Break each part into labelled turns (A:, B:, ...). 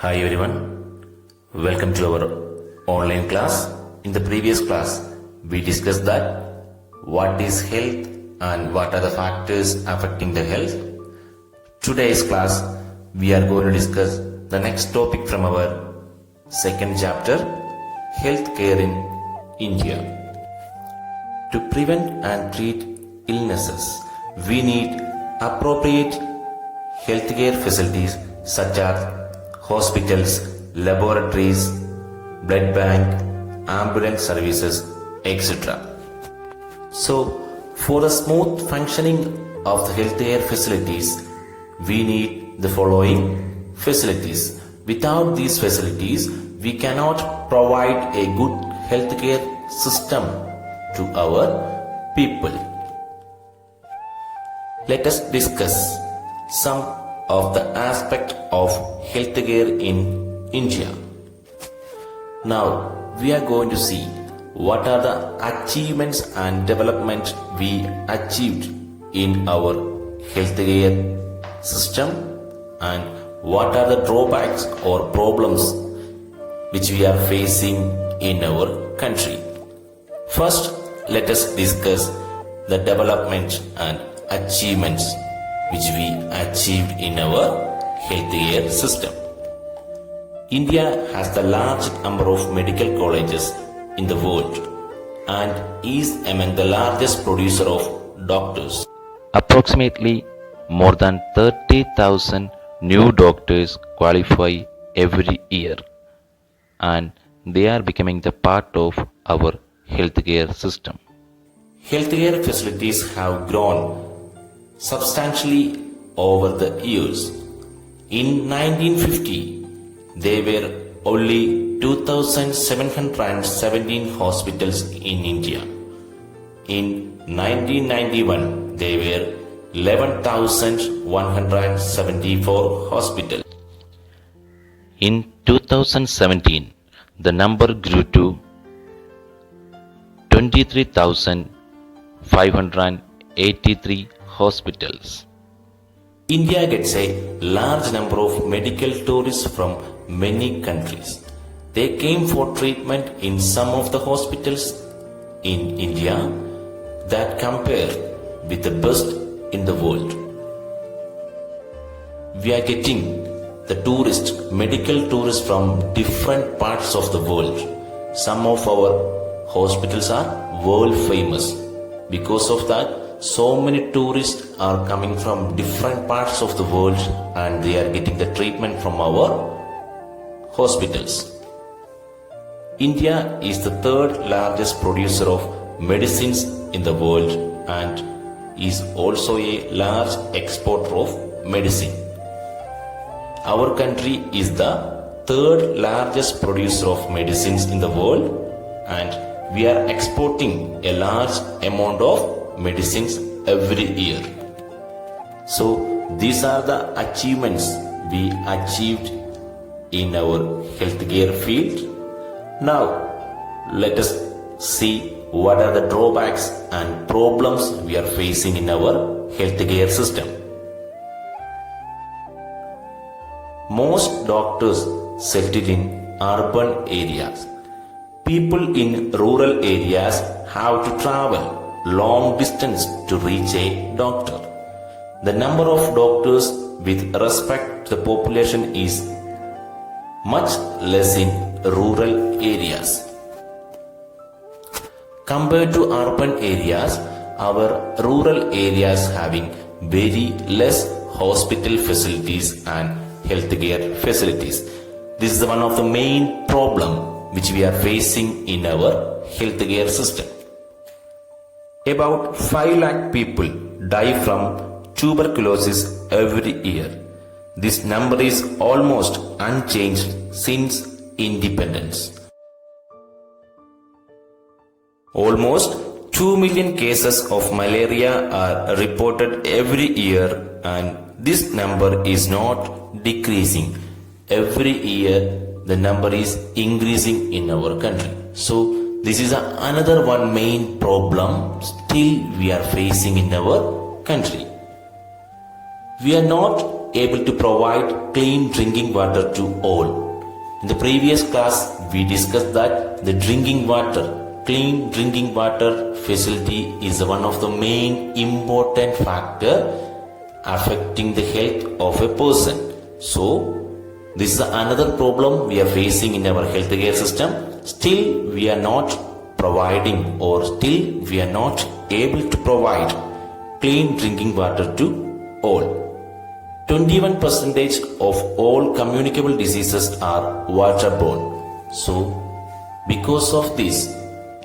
A: Hi everyone, welcome to our online class. In the previous class, we discussed that what is health and what are the factors affecting the health. Today's class, we are going to discuss the next topic from our second chapter, healthcare in India. To prevent and treat illnesses, we need appropriate healthcare facilities such as hospitals, laboratories, blood bank, ambulance services, etc. So, for the smooth functioning of the healthcare facilities, we need the following facilities. Without these facilities, we cannot provide a good healthcare system to our people. Let us discuss some of the aspect of healthcare in India. Now we are going to see what are the achievements and development we achieved in our healthcare system and what are the drawbacks or problems which we are facing in our country. First, let us discuss the development and achievements which we achieved in our healthcare system. India has the largest number of medical colleges in the world and is among the largest producer of doctors.
B: Approximately more than 30,000 new doctors qualify every year, and they are becoming the part of our healthcare system.
A: Healthcare facilities have grown substantially over the years. In 1950, there were only 2,717 hospitals in India. In 1991, there were 11,174 hospitals.
B: In 2017, the number grew to 23,583 hospitals.
A: India gets a large number of medical tourists from many countries. They came for treatment in some of the hospitals in India that compare with the best in the world. We are getting the medical tourists from different parts of the world. Some of our hospitals are world famous. Because of that, so many tourists are coming from different parts of the world and they are getting the treatment from our hospitals. India is the third largest producer of medicines in the world and is also a large exporter of medicine. Our country is the third largest producer of medicines in the world and we are exporting a large amount of medicines every year. So these are the achievements we achieved in our healthcare field. Now let us see what are the drawbacks and problems we are facing in our healthcare system. Most doctors settle in urban areas. People in rural areas have to travel long distance to reach a doctor. The number of doctors with respect to the population is much less in rural areas. Compared to urban areas, our rural areas having very less hospital facilities and healthcare facilities. This is one of the main problem which we are facing in our healthcare system. About 5 lakh people die from tuberculosis every year. This number is almost unchanged since independence. Almost 2 million cases of malaria are reported every year and this number is not decreasing. Every year the number is increasing in our country. So this is another one main problem still we are facing in our country. We are not able to provide clean drinking water to all. In the previous class, we discussed that the clean drinking water facility is one of the main important factor affecting the health of a person. So, this is another problem we are facing in our healthcare system. Still, we are not providing or still we are not able to provide clean drinking water to all. 21% of all communicable diseases are waterborne. So, because of this,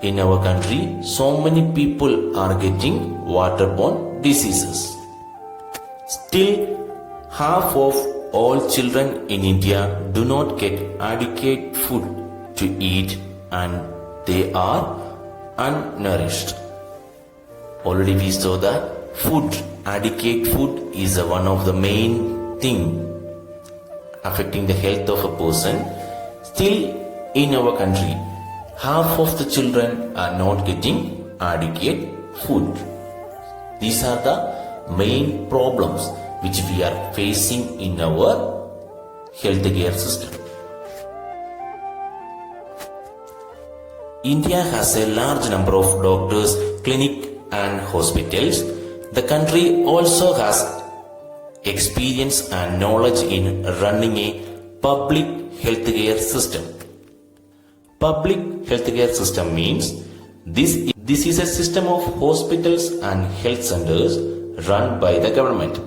A: in our country, so many people are getting waterborne diseases. Still, half of all children in India do not get adequate food to eat and they are unnourished. Already we saw that adequate food is one of the main thing affecting the health of a person. Still, in our country, half of the children are not getting adequate food. These are the main problems which we are facing in our healthcare system. India has a large number of doctors, clinics and hospitals. The country also has experience and knowledge in running a public healthcare system. Public healthcare system means this is a system of hospitals and health centers run by the government.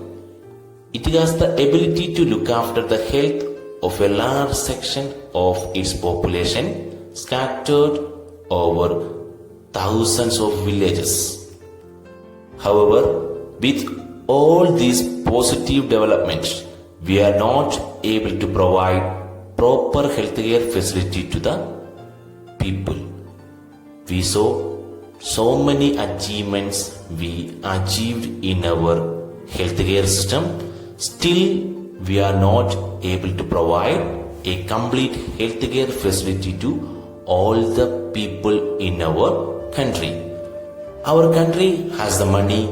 A: It has the ability to look after the health of a large section of its population scattered over thousands of villages. However, with all these positive developments, we are not able to provide proper healthcare facility to the people. We saw so many achievements we achieved in our healthcare system. Still, we are not able to provide a complete healthcare facility to all the people in our country. Our country has the money,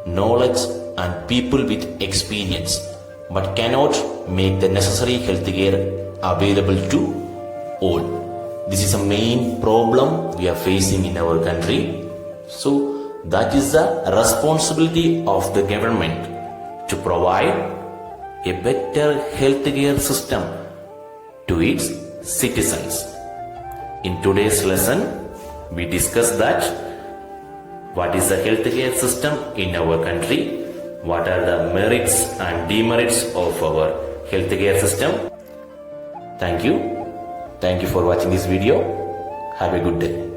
A: knowledge and people with experience but cannot make the necessary healthcare available to all. This is a main problem we are facing in our country. So that is the responsibility of the government to provide a better healthcare system to its citizens. In today's lesson, we discussed that what is the healthcare system in our country, what are the merits and demerits of our healthcare system. Thank you. Thank you for watching this video. Have a good day.